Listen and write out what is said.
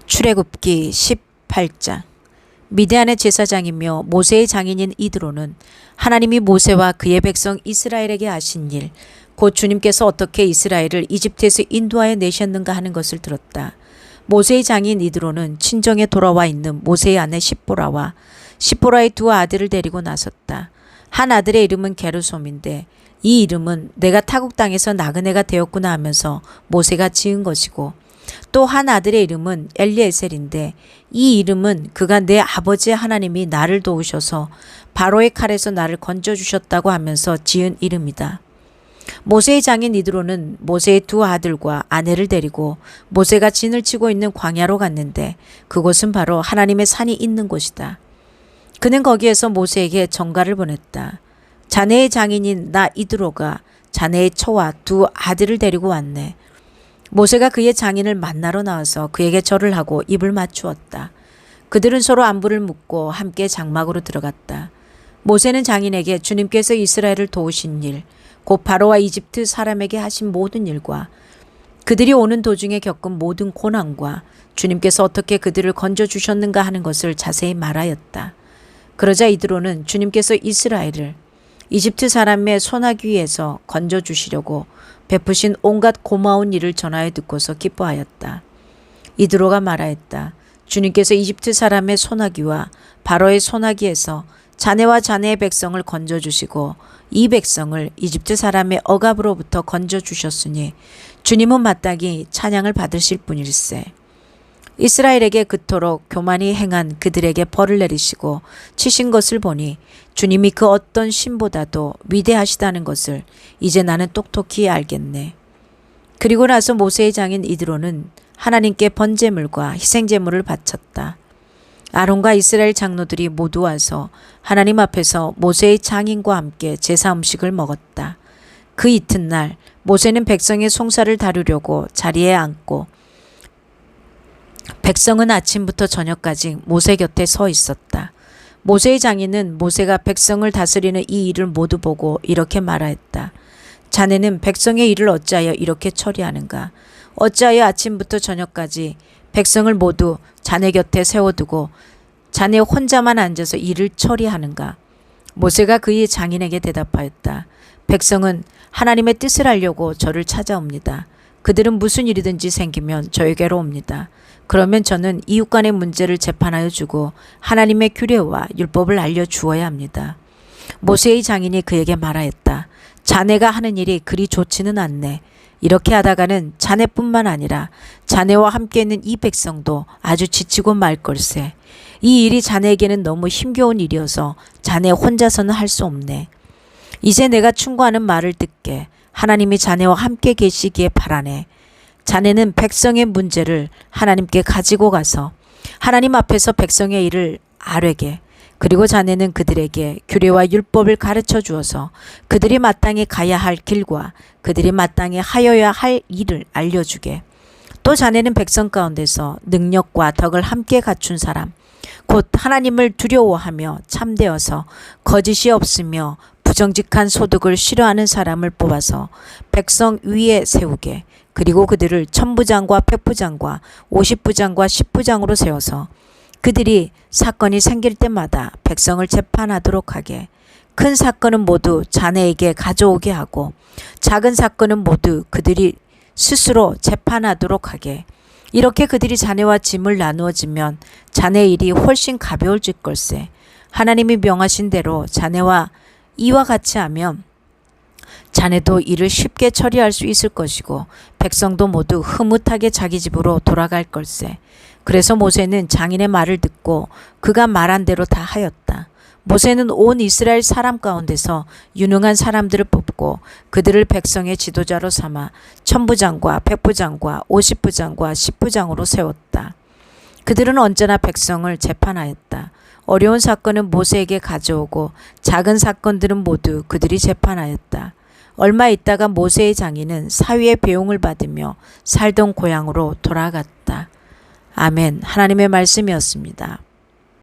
출애굽기 18장. 미디안의 제사장이며 모세의 장인인 이드로는 하나님이 모세와 그의 백성 이스라엘에게 하신 일, 곧 주님께서 어떻게 이스라엘을 이집트에서 인도하여 내셨는가 하는 것을 들었다. 모세의 장인 이드로는 친정에 돌아와 있는 모세의 아내 십보라와 십보라의 두 아들을 데리고 나섰다. 한 아들의 이름은 게르솜인데 이 이름은 내가 타국 땅에서 나그네가 되었구나 하면서 모세가 지은 것이고, 또 한 아들의 이름은 엘리에셀인데 이 이름은 그가 내 아버지 하나님이 나를 도우셔서 바로의 칼에서 나를 건져주셨다고 하면서 지은 이름이다. 모세의 장인 이드로는 모세의 두 아들과 아내를 데리고 모세가 진을 치고 있는 광야로 갔는데 그곳은 바로 하나님의 산이 있는 곳이다. 그는 거기에서 모세에게 전가를 보냈다. 자네의 장인인 나 이드로가 자네의 처와 두 아들을 데리고 왔네. 모세가 그의 장인을 만나러 나와서 그에게 절을 하고 입을 맞추었다. 그들은 서로 안부를 묻고 함께 장막으로 들어갔다. 모세는 장인에게 주님께서 이스라엘을 도우신 일, 곧 바로와 이집트 사람에게 하신 모든 일과 그들이 오는 도중에 겪은 모든 고난과 주님께서 어떻게 그들을 건져주셨는가 하는 것을 자세히 말하였다. 그러자 이드로는 주님께서 이스라엘을 이집트 사람의 손아귀에서 건져주시려고 베푸신 온갖 고마운 일을 전하여 듣고서 기뻐하였다. 이드로가 말하였다. 주님께서 이집트 사람의 손아귀와 바로의 손아귀에서 자네와 자네의 백성을 건져주시고 이 백성을 이집트 사람의 억압으로부터 건져주셨으니 주님은 마땅히 찬양을 받으실 분일세. 이스라엘에게 그토록 교만히 행한 그들에게 벌을 내리시고 치신 것을 보니 주님이 그 어떤 신보다도 위대하시다는 것을 이제 나는 똑똑히 알겠네. 그리고 나서 모세의 장인 이드로는 하나님께 번제물과 희생제물을 바쳤다. 아론과 이스라엘 장로들이 모두 와서 하나님 앞에서 모세의 장인과 함께 제사 음식을 먹었다. 그 이튿날 모세는 백성의 송사를 다루려고 자리에 앉고 백성은 아침부터 저녁까지 모세 곁에 서 있었다. 모세의 장인은 모세가 백성을 다스리는 이 일을 모두 보고 이렇게 말하였다. 자네는 백성의 일을 어찌하여 이렇게 처리하는가? 어찌하여 아침부터 저녁까지 백성을 모두 자네 곁에 세워두고 자네 혼자만 앉아서 일을 처리하는가? 모세가 그의 장인에게 대답하였다. 백성은 하나님의 뜻을 알려고 저를 찾아옵니다. 그들은 무슨 일이든지 생기면 저에게로 옵니다. 그러면 저는 이웃 간의 문제를 재판하여 주고 하나님의 규례와 율법을 알려주어야 합니다. 모세의 장인이 그에게 말하였다. 자네가 하는 일이 그리 좋지는 않네. 이렇게 하다가는 자네뿐만 아니라 자네와 함께 있는 이 백성도 아주 지치고 말 걸세. 이 일이 자네에게는 너무 힘겨운 일이어서 자네 혼자서는 할 수 없네. 이제 내가 충고하는 말을 듣게 하나님이 자네와 함께 계시기에 바라네. 자네는 백성의 문제를 하나님께 가지고 가서 하나님 앞에서 백성의 일을 아뢰게, 그리고 자네는 그들에게 규례와 율법을 가르쳐 주어서 그들이 마땅히 가야 할 길과 그들이 마땅히 하여야 할 일을 알려주게. 또 자네는 백성 가운데서 능력과 덕을 함께 갖춘 사람, 곧 하나님을 두려워하며 참되어서 거짓이 없으며 부정직한 소득을 싫어하는 사람을 뽑아서 백성 위에 세우게. 그리고 그들을 천부장과 백부장과 50부장과 10부장으로 세워서 그들이 사건이 생길 때마다 백성을 재판하도록 하게. 큰 사건은 모두 자네에게 가져오게 하고 작은 사건은 모두 그들이 스스로 재판하도록 하게. 이렇게 그들이 자네와 짐을 나누어지면 자네 일이 훨씬 가벼울질 걸세. 하나님이 명하신 대로 자네와 이와 같이 하면 자네도 일을 쉽게 처리할 수 있을 것이고 백성도 모두 흐뭇하게 자기 집으로 돌아갈 걸세. 그래서 모세는 장인의 말을 듣고 그가 말한 대로 다 하였다. 모세는 온 이스라엘 사람 가운데서 유능한 사람들을 뽑고 그들을 백성의 지도자로 삼아 천부장과 백부장과 50부장과 10부장으로 세웠다. 그들은 언제나 백성을 재판하였다. 어려운 사건은 모세에게 가져오고 작은 사건들은 모두 그들이 재판하였다. 얼마 있다가 모세의 장인은 사위의 배용을 받으며 살던 고향으로 돌아갔다. 아멘. 하나님의 말씀이었습니다.